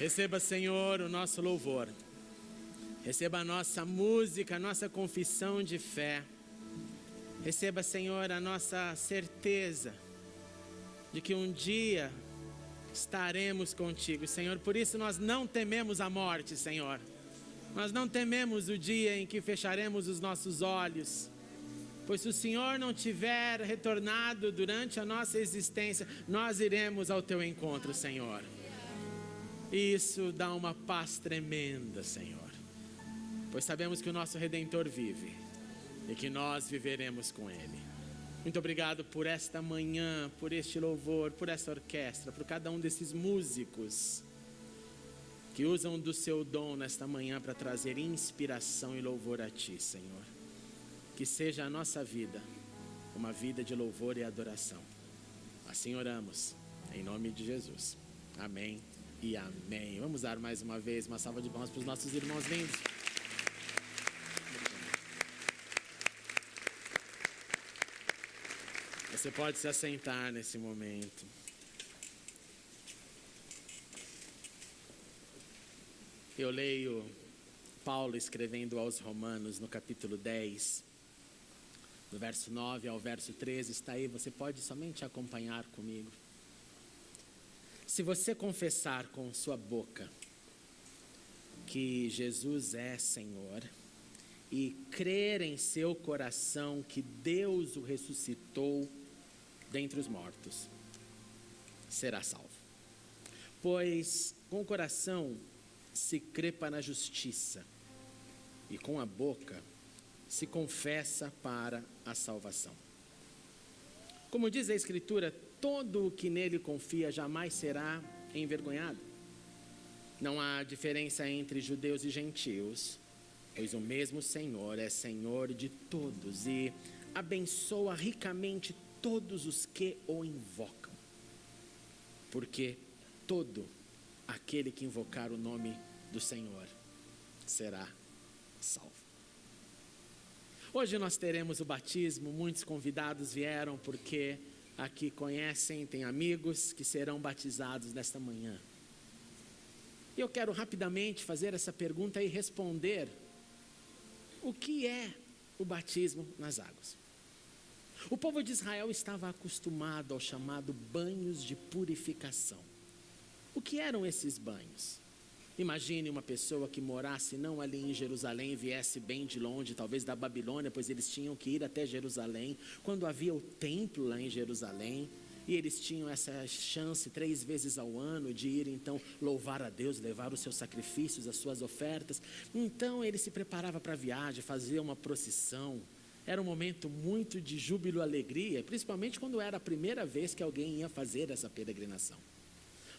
Receba, Senhor, o nosso louvor. Receba a nossa música, a nossa confissão de fé. Receba, Senhor, a nossa certeza de que um dia estaremos contigo, Senhor. Por isso nós não tememos a morte, Senhor. Nós não tememos o dia em que fecharemos os nossos olhos. Pois se o Senhor não tiver retornado durante a nossa existência, nós iremos ao teu encontro, Senhor. E isso dá uma paz tremenda, Senhor. Pois sabemos que o nosso Redentor vive e que nós viveremos com Ele. Muito obrigado por esta manhã, por este louvor, por essa orquestra, por cada um desses músicos que usam do seu dom nesta manhã para trazer inspiração e louvor a Ti, Senhor. Que seja a nossa vida uma vida de louvor e adoração. Assim oramos, em nome de Jesus. Amém e amém. Vamos dar mais uma vez uma salva de palmas para os nossos irmãos lindos. Você pode se assentar nesse momento. Eu leio Paulo escrevendo aos Romanos no capítulo 10, do verso 9 ao verso 13, está aí, você pode somente acompanhar comigo. Se você confessar com sua boca que Jesus é Senhor e crer em seu coração que Deus o ressuscitou dentre os mortos, será salvo. Pois com o coração se crê para a justiça e com a boca se confessa para a salvação. Como diz a Escritura, todo o que nele confia jamais será envergonhado. Não há diferença entre judeus e gentios, pois o mesmo Senhor é Senhor de todos e abençoa ricamente todos os que o invocam. Porque todo aquele que invocar o nome do Senhor será salvo. Hoje nós teremos o batismo, muitos convidados vieram porque aqui conhecem, têm amigos que serão batizados nesta manhã. E eu quero rapidamente fazer essa pergunta e responder: o que é o batismo nas águas? O povo de Israel estava acostumado ao chamado banhos de purificação. O que eram esses banhos? Imagine uma pessoa que morasse não ali em Jerusalém, viesse bem de longe, talvez da Babilônia, pois eles tinham que ir até Jerusalém, quando havia o templo lá em Jerusalém, e eles tinham essa chance 3 vezes ao ano de ir então louvar a Deus, levar os seus sacrifícios, as suas ofertas. Então ele se preparava para a viagem, fazia uma procissão. Era um momento muito de júbilo e alegria, principalmente quando era a primeira vez que alguém ia fazer essa peregrinação.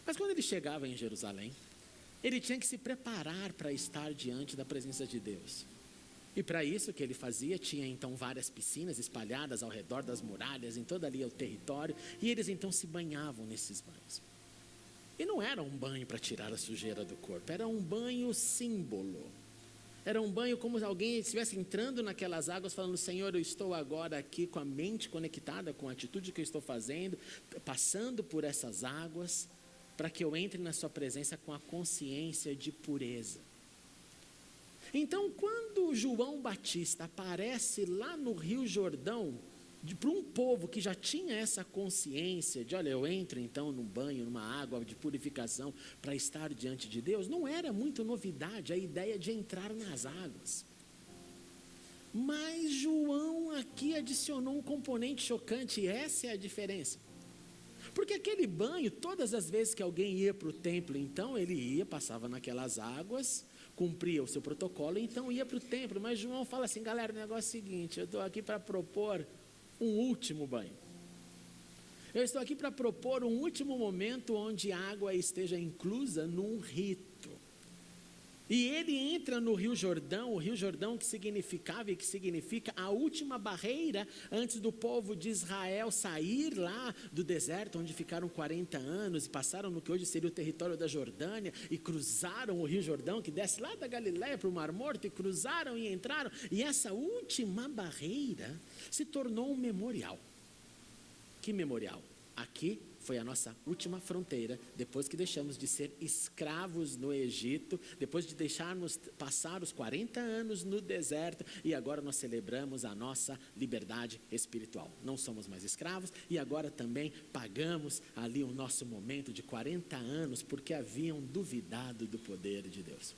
Mas quando ele chegava em Jerusalém, ele tinha que se preparar para estar diante da presença de Deus. E para isso o que ele fazia, tinha então várias piscinas espalhadas ao redor das muralhas, em todo ali o território, e eles então se banhavam nesses banhos. E não era um banho para tirar a sujeira do corpo, era um banho símbolo. Era um banho como se alguém estivesse entrando naquelas águas falando: Senhor, eu estou agora aqui com a mente conectada com a atitude que eu estou fazendo, passando por essas águas, para que eu entre na sua presença com a consciência de pureza. Então, quando João Batista aparece lá no Rio Jordão, para um povo que já tinha essa consciência de: olha, eu entro então num banho, numa água de purificação para estar diante de Deus, não era muito novidade a ideia de entrar nas águas. Mas João aqui adicionou um componente chocante, e essa é a diferença. Porque aquele banho, todas as vezes que alguém ia para o templo, então ele ia, passava naquelas águas, cumpria o seu protocolo, então ia para o templo. Mas João fala assim: galera, o negócio é o seguinte, eu estou aqui para propor um último banho. Eu estou aqui para propor um último momento onde a água esteja inclusa num rito. E ele entra no Rio Jordão, o Rio Jordão que significava e que significa a última barreira antes do povo de Israel sair lá do deserto, onde ficaram 40 anos e passaram no que hoje seria o território da Jordânia e cruzaram o Rio Jordão, que desce lá da Galileia para o Mar Morto, e cruzaram e entraram. E essa última barreira se tornou um memorial. Que memorial? Aqui foi a nossa última fronteira, depois que deixamos de ser escravos no Egito, depois de deixarmos passar os 40 anos no deserto, e agora nós celebramos a nossa liberdade espiritual. Não somos mais escravos, e agora também pagamos ali o nosso momento de 40 anos, porque haviam duvidado do poder de Deus.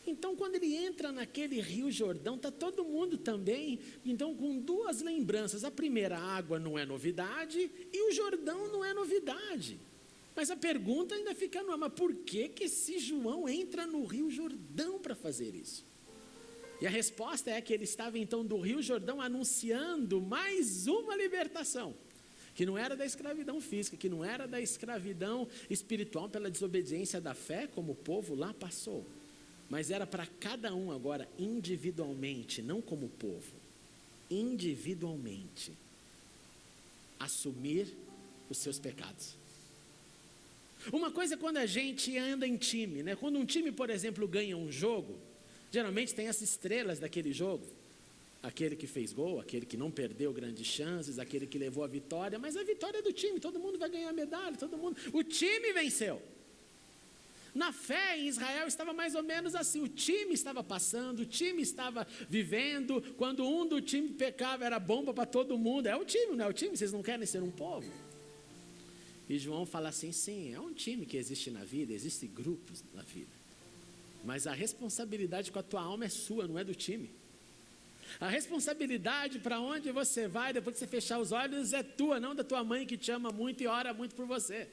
Então, quando ele entra naquele rio Jordão, está todo mundo também, então, com duas lembranças. A primeira, a água não é novidade e o Jordão não é novidade. Mas a pergunta ainda fica no ar, mas por que esse João entra no rio Jordão para fazer isso? E a resposta é que ele estava então do rio Jordão anunciando mais uma libertação, que não era da escravidão física, que não era da escravidão espiritual pela desobediência da fé, como o povo lá passou. Mas era para cada um agora, individualmente, não como povo, individualmente, assumir os seus pecados. Uma coisa é quando a gente anda em time, né? Quando um time, por exemplo, ganha um jogo, geralmente tem as estrelas daquele jogo. Aquele que fez gol, aquele que não perdeu grandes chances, aquele que levou a vitória, mas a vitória é do time, todo mundo vai ganhar medalha, todo mundo, o time venceu. Na fé em Israel estava mais ou menos assim, o time estava passando, o time estava vivendo, quando um do time pecava era bomba para todo mundo, é o time, não é o time, vocês não querem ser um povo? E João fala assim, sim, é um time que existe na vida, existem grupos na vida, mas a responsabilidade com a tua alma é sua, não é do time. A responsabilidade para onde você vai, depois que você fechar os olhos, é tua, não da tua mãe que te ama muito e ora muito por você.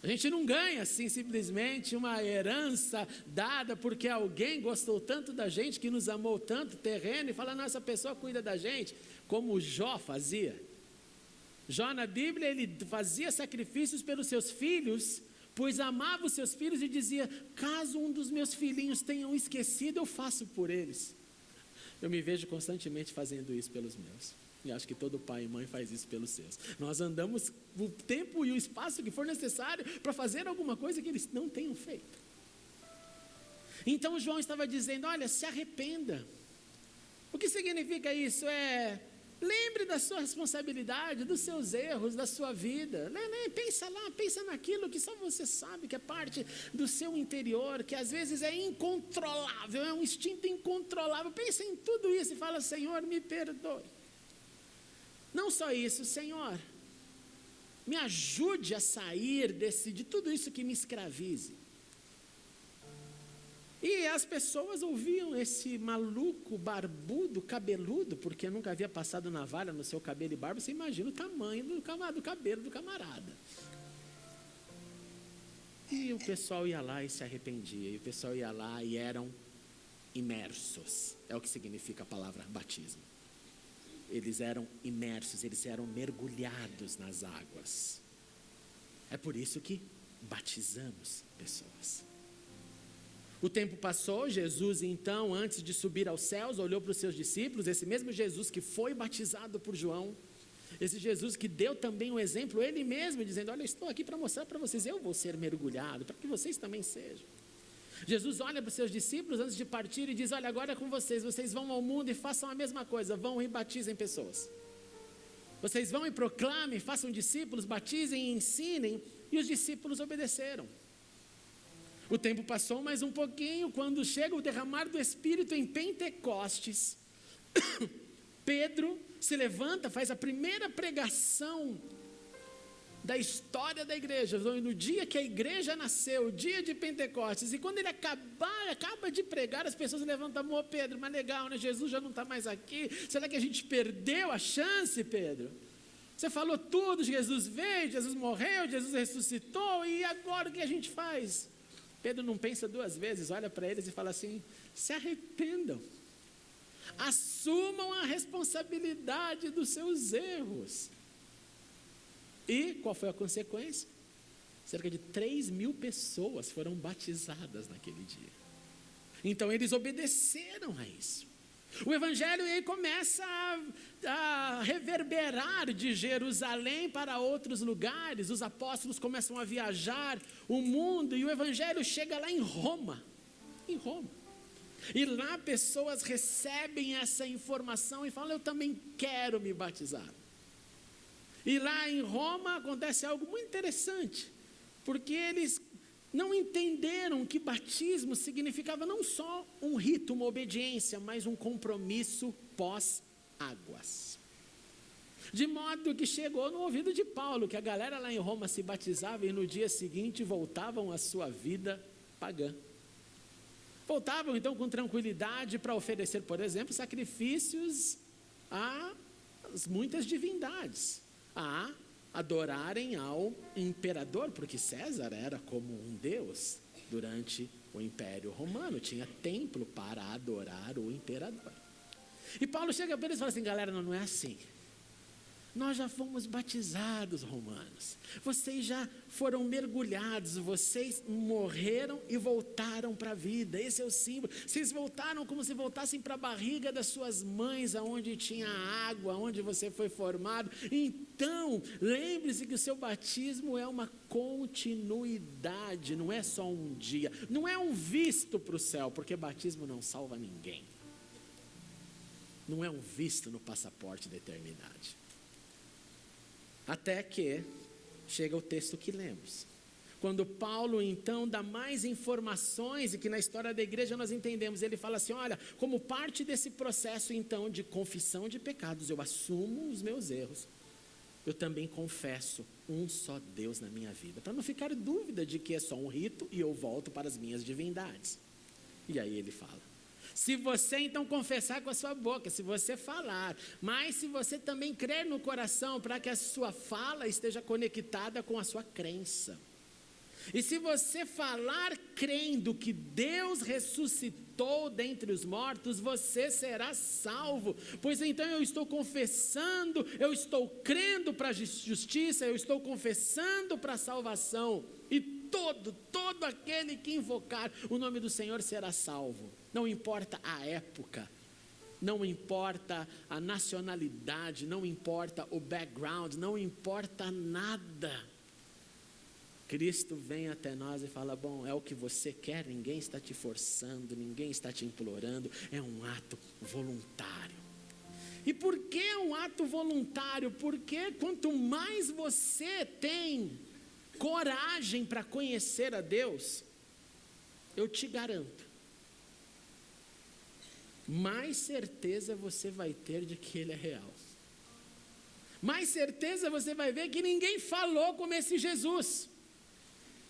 A gente não ganha assim simplesmente uma herança dada porque alguém gostou tanto da gente, que nos amou tanto, terreno, e fala, não, essa pessoa cuida da gente, como Jó fazia. Jó na Bíblia, ele fazia sacrifícios pelos seus filhos, pois amava os seus filhos e dizia, caso um dos meus filhinhos tenham esquecido, eu faço por eles. Eu me vejo constantemente fazendo isso pelos meus. E acho que todo pai e mãe faz isso pelos seus. Nós andamos o tempo e o espaço que for necessário para fazer alguma coisa que eles não tenham feito. Então João estava dizendo, olha, se arrependa. O que significa isso? Lembre da sua responsabilidade, dos seus erros, da sua vida. Pensa lá, pensa naquilo que só você sabe, que é parte do seu interior, que às vezes é incontrolável, é um instinto incontrolável. Pensa em tudo isso e fala, Senhor, me perdoe. Não só isso, Senhor, me ajude a sair de tudo isso que me escravize. E as pessoas ouviam esse maluco, barbudo, cabeludo, porque nunca havia passado navalha no seu cabelo e barba, você imagina o tamanho do cabelo do camarada. E o pessoal ia lá e se arrependia, e o pessoal ia lá e eram imersos, é o que significa a palavra batismo. Eles eram imersos, eles eram mergulhados nas águas. É por isso que batizamos pessoas. O tempo passou, Jesus então, antes de subir aos céus, olhou para os seus discípulos, esse mesmo Jesus que foi batizado por João, esse Jesus que deu também um exemplo, ele mesmo, dizendo, olha, estou aqui para mostrar para vocês, eu vou ser mergulhado, para que vocês também sejam. Jesus olha para os seus discípulos antes de partir e diz, olha, agora é com vocês, vocês vão ao mundo e façam a mesma coisa, vão e batizem pessoas. Vocês vão e proclamem, façam discípulos, batizem e ensinem, e os discípulos obedeceram. O tempo passou mais um pouquinho, quando chega o derramar do Espírito em Pentecostes, Pedro se levanta, faz a primeira pregação da história da igreja, no dia que a igreja nasceu, o dia de Pentecostes, e quando ele acaba de pregar, as pessoas levantam, Pedro, mas legal, né? Jesus já não está mais aqui, será que a gente perdeu a chance, Pedro? Você falou tudo, Jesus veio, Jesus morreu, Jesus ressuscitou, e agora o que a gente faz? Pedro não pensa duas vezes, olha para eles e fala assim, se arrependam, assumam a responsabilidade dos seus erros. E qual foi a consequência? Cerca de 3.000 pessoas foram batizadas naquele dia. Então eles obedeceram a isso. O evangelho aí começa a reverberar de Jerusalém para outros lugares. Os apóstolos começam a viajar o mundo e o evangelho chega lá em Roma. Em Roma. E lá pessoas recebem essa informação e falam, eu também quero me batizar. E lá em Roma acontece algo muito interessante, porque eles não entenderam que batismo significava não só um rito, uma obediência, mas um compromisso pós-águas. De modo que chegou no ouvido de Paulo, que a galera lá em Roma se batizava e no dia seguinte voltavam à sua vida pagã. Voltavam então com tranquilidade para oferecer, por exemplo, sacrifícios às muitas divindades, a adorarem ao imperador, porque César era como um deus durante o Império Romano, tinha templo para adorar o imperador. E Paulo chega para eles e fala assim: galera, não é assim. Nós já fomos batizados, romanos. Vocês já foram mergulhados, vocês morreram e voltaram para a vida. Esse é o símbolo. Vocês voltaram como se voltassem para a barriga das suas mães, aonde tinha água, onde você foi formado. Então, lembre-se que o seu batismo é uma continuidade, não é só um dia. Não é um visto para o céu, porque batismo não salva ninguém. Não é um visto no passaporte da eternidade. Até que chega o texto que lemos. Quando Paulo então dá mais informações, e que na história da igreja nós entendemos, ele fala assim: olha, como parte desse processo então de confissão de pecados, eu assumo os meus erros, eu também confesso um só Deus na minha vida, para não ficar dúvida de que é só um rito e eu volto para as minhas divindades. E aí ele fala: se você então confessar com a sua boca, se você falar, mas se você também crer no coração, para que a sua fala esteja conectada com a sua crença. E se você falar crendo que Deus ressuscitou dentre os mortos, você será salvo. Pois então eu estou confessando, eu estou crendo para a justiça, eu estou confessando para a salvação. E todo aquele que invocar o nome do Senhor será salvo. Não importa a época, não importa a nacionalidade, não importa o background, não importa nada. Cristo vem até nós e fala: bom, é o que você quer, ninguém está te forçando, ninguém está te implorando, é um ato voluntário. E por que um ato voluntário? Porque quanto mais você tem coragem para conhecer a Deus, eu te garanto, mais certeza você vai ter de que Ele é real. Mais certeza você vai ver que ninguém falou como esse Jesus.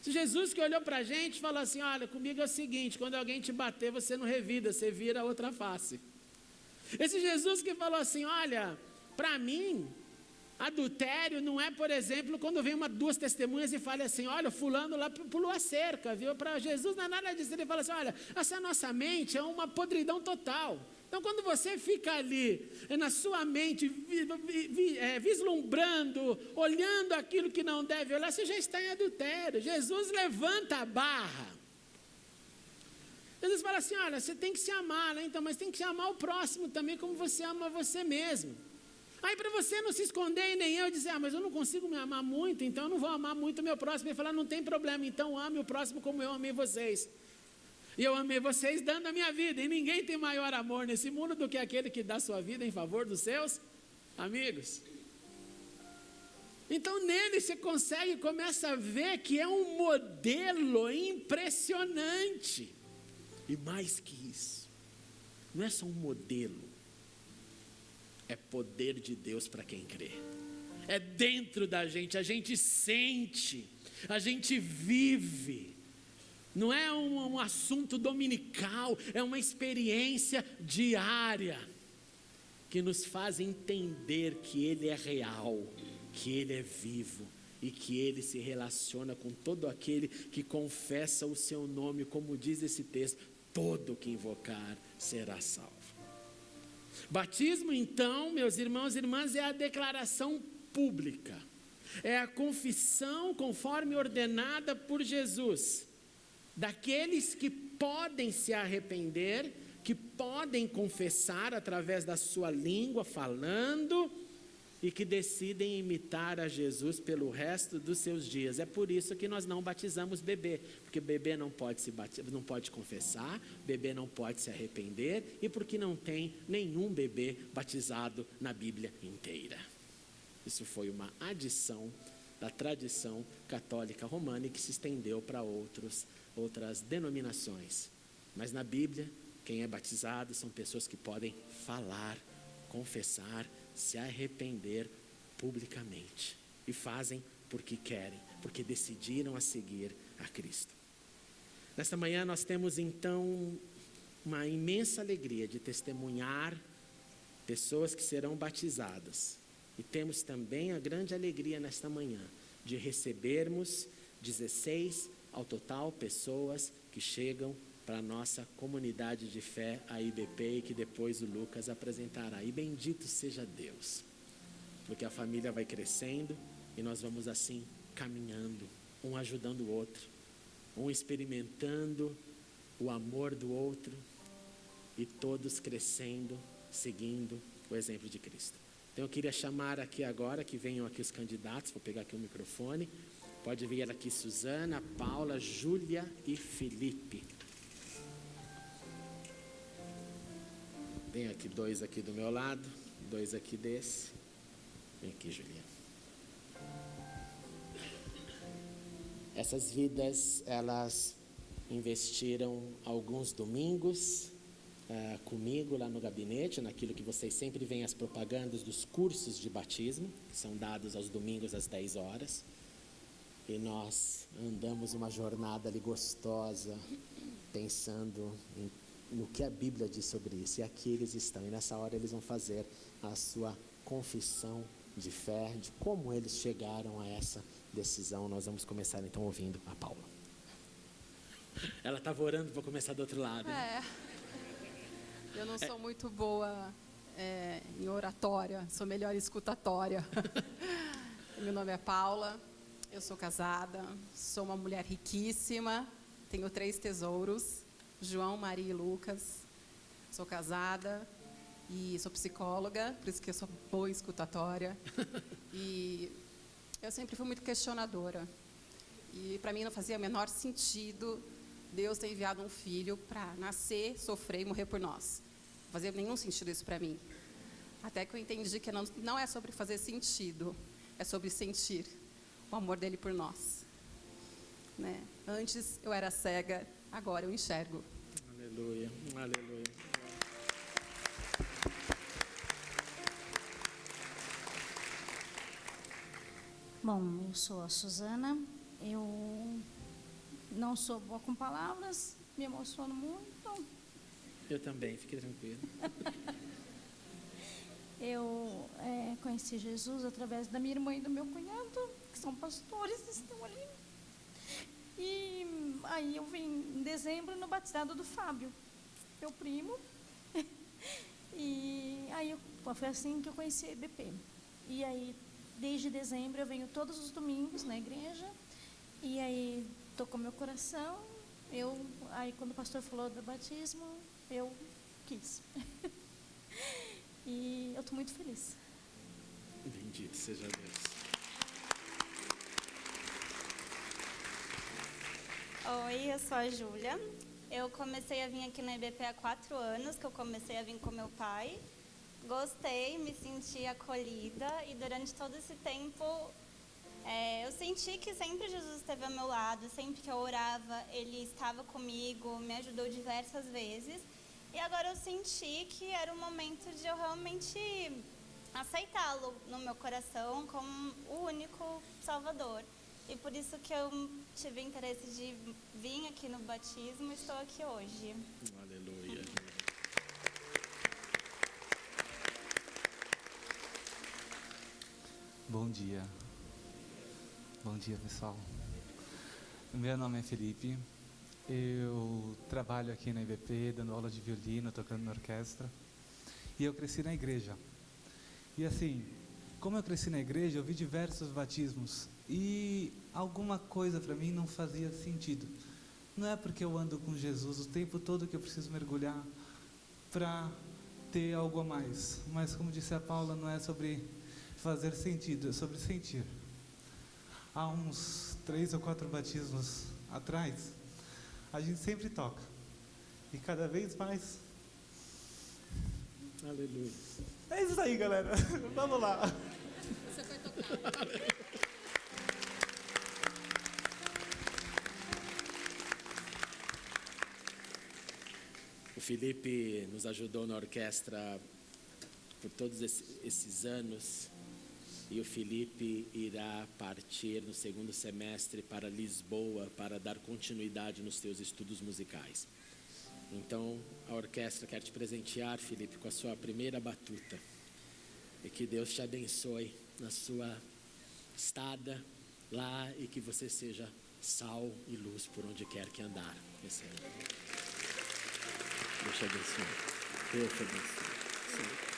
Esse Jesus que olhou para a gente e falou assim: olha, comigo é o seguinte, quando alguém te bater, você não revida, você vira a outra face. Esse Jesus que falou assim: olha, para mim, adultério não é, por exemplo, quando vem duas testemunhas e fala assim: olha, fulano lá pulou a cerca, viu? Para Jesus não é nada disso. Ele fala assim: olha, essa nossa mente é uma podridão total. Então quando você fica ali, na sua mente, vislumbrando, olhando aquilo que não deve olhar, você já está em adultério. Jesus levanta a barra. Jesus fala assim: olha, você tem que se amar, né? Então, mas tem que se amar o próximo também como você ama você mesmo. Aí para você não se esconder e nem eu dizer: mas eu não consigo me amar muito, então eu não vou amar muito o meu próximo. Ele fala: não tem problema, então ame o próximo como eu amei vocês. E eu amei vocês dando a minha vida, e ninguém tem maior amor nesse mundo do que aquele que dá sua vida em favor dos seus amigos. Então nele você consegue, começa a ver que é um modelo impressionante. E mais que isso, não é só um modelo, é poder de Deus para quem crê. É dentro da gente, a gente sente, a gente vive. Não é um assunto dominical, é uma experiência diária que nos faz entender que Ele é real, que Ele é vivo e que Ele se relaciona com todo aquele que confessa o seu nome, como diz esse texto: todo que invocar será salvo. Batismo, então, meus irmãos e irmãs, é a declaração pública, é a confissão conforme ordenada por Jesus, daqueles que podem se arrepender, que podem confessar através da sua língua, falando, e que decidem imitar a Jesus pelo resto dos seus dias. É por isso que nós não batizamos bebê, porque bebê não pode não pode confessar, bebê não pode se arrepender, e porque não tem nenhum bebê batizado na Bíblia inteira. Isso foi uma adição da tradição católica romana e que se estendeu para outras denominações. Mas na Bíblia, quem é batizado são pessoas que podem falar, confessar, se arrepender publicamente. E fazem porque querem, porque decidiram a seguir a Cristo. Nesta manhã nós temos então uma imensa alegria de testemunhar pessoas que serão batizadas. E temos também a grande alegria nesta manhã de recebermos 16 ao total pessoas que chegam para a nossa comunidade de fé, a IBP, e que depois o Lucas apresentará. E bendito seja Deus, porque a família vai crescendo e nós vamos assim caminhando, um ajudando o outro, um experimentando o amor do outro e todos crescendo, seguindo o exemplo de Cristo. Então eu queria chamar aqui agora que venham aqui os candidatos, vou pegar aqui o microfone. Pode vir aqui Suzana, Paula, Júlia e Felipe. Vem aqui 2 aqui do meu lado, 2 aqui desse. Vem aqui, Julia. Essas vidas, elas investiram alguns domingos comigo lá no gabinete, naquilo que vocês sempre veem as propagandas dos cursos de batismo, que são dados aos domingos às 10 horas. E nós andamos uma jornada ali gostosa, pensando no que a Bíblia diz sobre isso. E aqui eles estão, e nessa hora eles vão fazer a sua confissão de fé, de como eles chegaram a essa decisão. Nós vamos começar então ouvindo a Paula. Ela estava orando para começar do outro lado. Eu não sou muito boa em oratória, sou melhor em escutatória. Meu nome é Paula, eu sou casada, sou uma mulher riquíssima, tenho 3 tesouros, João, Maria e Lucas. Sou casada e sou psicóloga, por isso que eu sou boa em escutatória. E eu sempre fui muito questionadora. E para mim não fazia o menor sentido Deus ter enviado um filho para nascer, sofrer e morrer por nós. Não fazia nenhum sentido isso para mim. Até que eu entendi que não é sobre fazer sentido, é sobre sentir o amor dele por nós. Né? Antes eu era cega, agora eu enxergo. Aleluia, aleluia. Bom, eu sou a Suzana, eu não sou boa com palavras, me emociono muito. Eu também, fique tranquilo. Eu conheci Jesus através da minha irmã e do meu cunhado, que são pastores, estão ali. E aí eu vim em dezembro no batizado do Fábio, meu primo. E aí foi assim que eu conheci a IBP. E aí, desde dezembro, eu venho todos os domingos na igreja. E aí tocou meu coração. Aí quando o pastor falou do batismo, eu quis. E eu estou muito feliz. Bendito seja Deus. Oi, eu sou a Júlia. Eu comecei a vir aqui na IBP há 4 anos, que eu comecei a vir com meu pai. Gostei, me senti acolhida e durante todo esse tempo eu senti que sempre Jesus esteve ao meu lado, sempre que eu orava, Ele estava comigo, me ajudou diversas vezes. E agora eu senti que era o momento de eu realmente aceitá-lo no meu coração como o único Salvador. E por isso que eu tive interesse de vir aqui no batismo e estou aqui hoje. Aleluia. Bom dia. Bom dia, pessoal. Meu nome é Felipe. Eu trabalho aqui na IBP, dando aula de violino, tocando na orquestra. E eu cresci na igreja. E assim, como eu cresci na igreja, eu vi diversos batismos. E alguma coisa para mim não fazia sentido. Não é porque eu ando com Jesus o tempo todo que eu preciso mergulhar para ter algo a mais. Mas como disse a Paula, não é sobre fazer sentido, é sobre sentir. Há uns 3 ou 4 batismos atrás, a gente sempre toca. E cada vez mais... Aleluia. É isso aí, galera. Vamos lá. você foi tocar. O Felipe nos ajudou na orquestra por todos esses anos. E o Felipe irá partir no segundo semestre para Lisboa para dar continuidade nos seus estudos musicais. Então, a orquestra quer te presentear, Felipe, com a sua primeira batuta. E que Deus te abençoe na sua estada lá e que você seja sal e luz por onde quer que andar. Deus te abençoe. Deus te abençoe. Sim.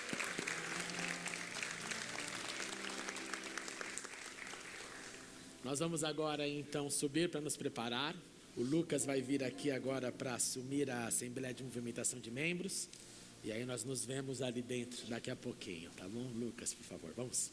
Nós vamos agora, então, subir para nos preparar. O Lucas vai vir aqui agora para assumir a Assembleia de Movimentação de Membros. E aí nós nos vemos ali dentro daqui a pouquinho, tá bom? Lucas, por favor, vamos.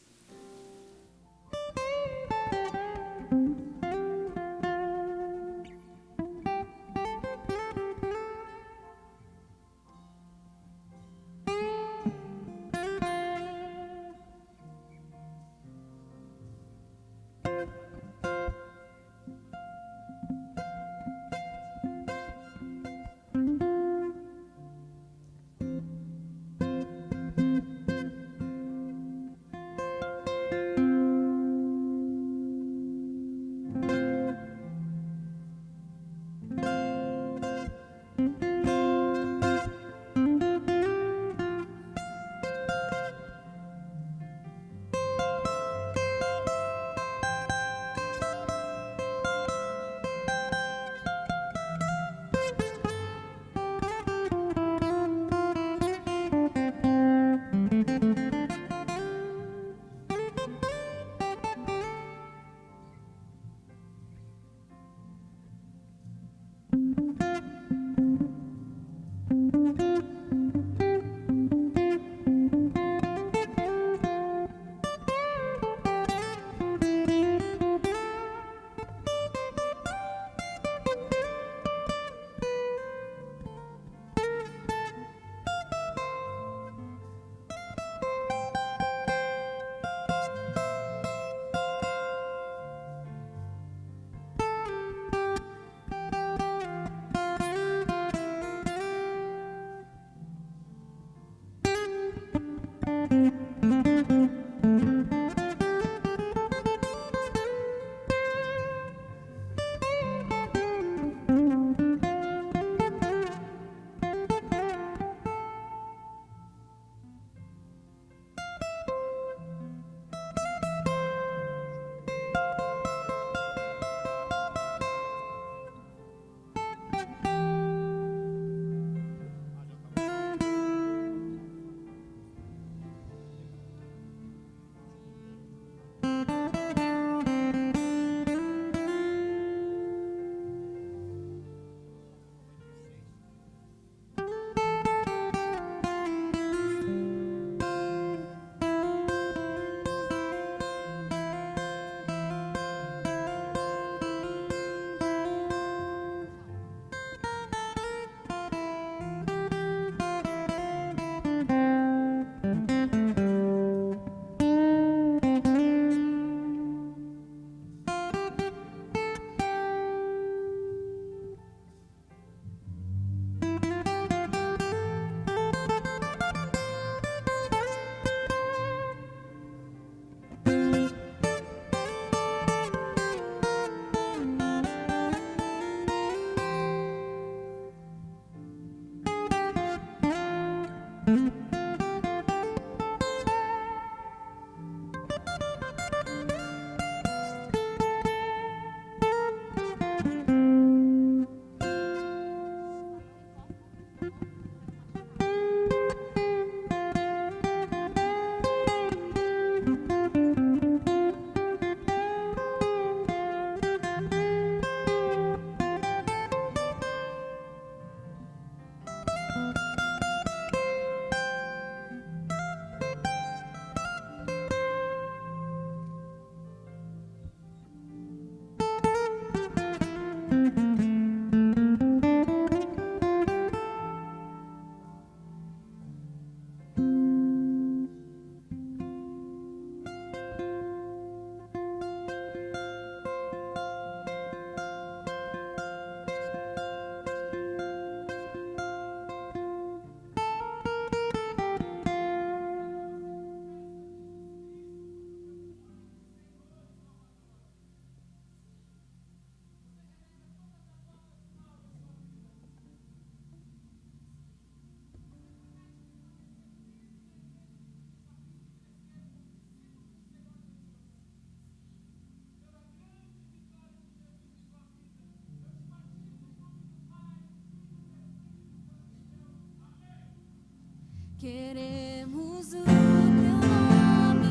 Queremos o teu nome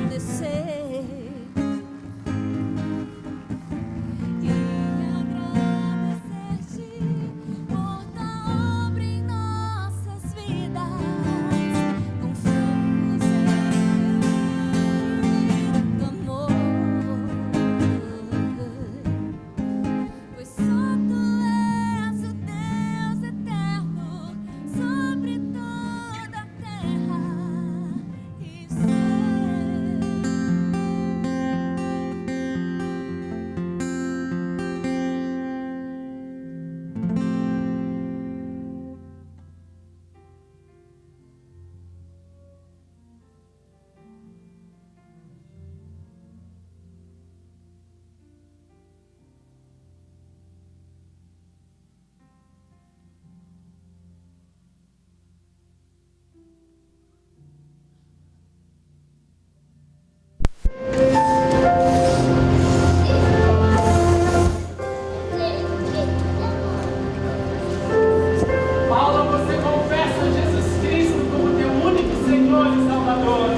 engrandecer e agradecer-te por tua obra em nossas vidas. Confiamos em teu amor, pois só tu és o Deus eterno sobre toda a terra e céu. Paula, você confessa Jesus Cristo como teu único Senhor e Salvador.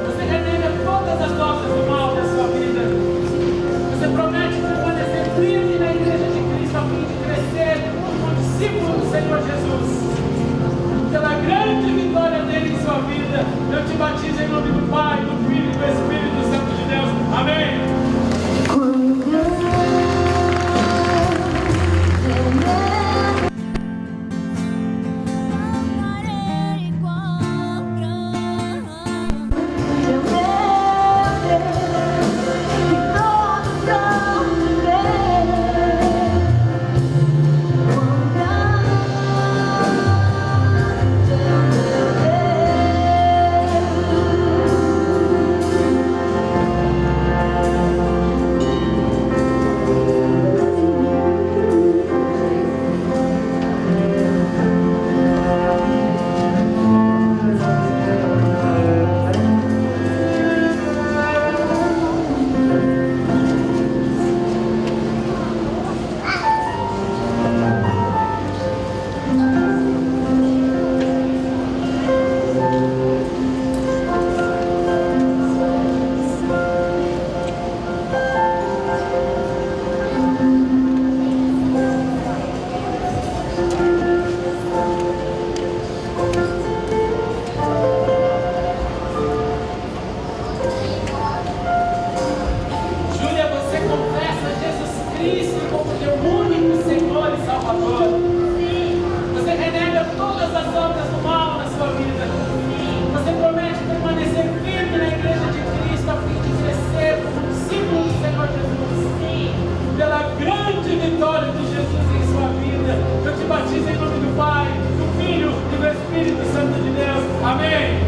Você renega todas as obras do mal da sua vida. Você promete permanecer firme na igreja de Cristo a fim de crescer como discípulo do Senhor Jesus. Pela grande vitória dele em sua vida, eu te batizo em nome do Pai, do Filho e do Espírito Santo de Deus. Amém. Cantarei quão grande é o meu Deus, e todos vão ver quão grande é o Júlia, você confessa Jesus Cristo como teu único Senhor e Salvador. Você renega todas as obras do mal na sua vida. Você promete permanecer firme na igreja de Cristo a fim de crescer como discípulo do Senhor Jesus. Pela grande vitória de Jesus em sua vida, eu te batizo em nome do Pai, do Filho e do Espírito Santo de Deus. Amém.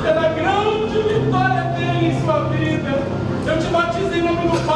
Pela grande vitória dele em sua vida, eu te batizo em nome do Pai.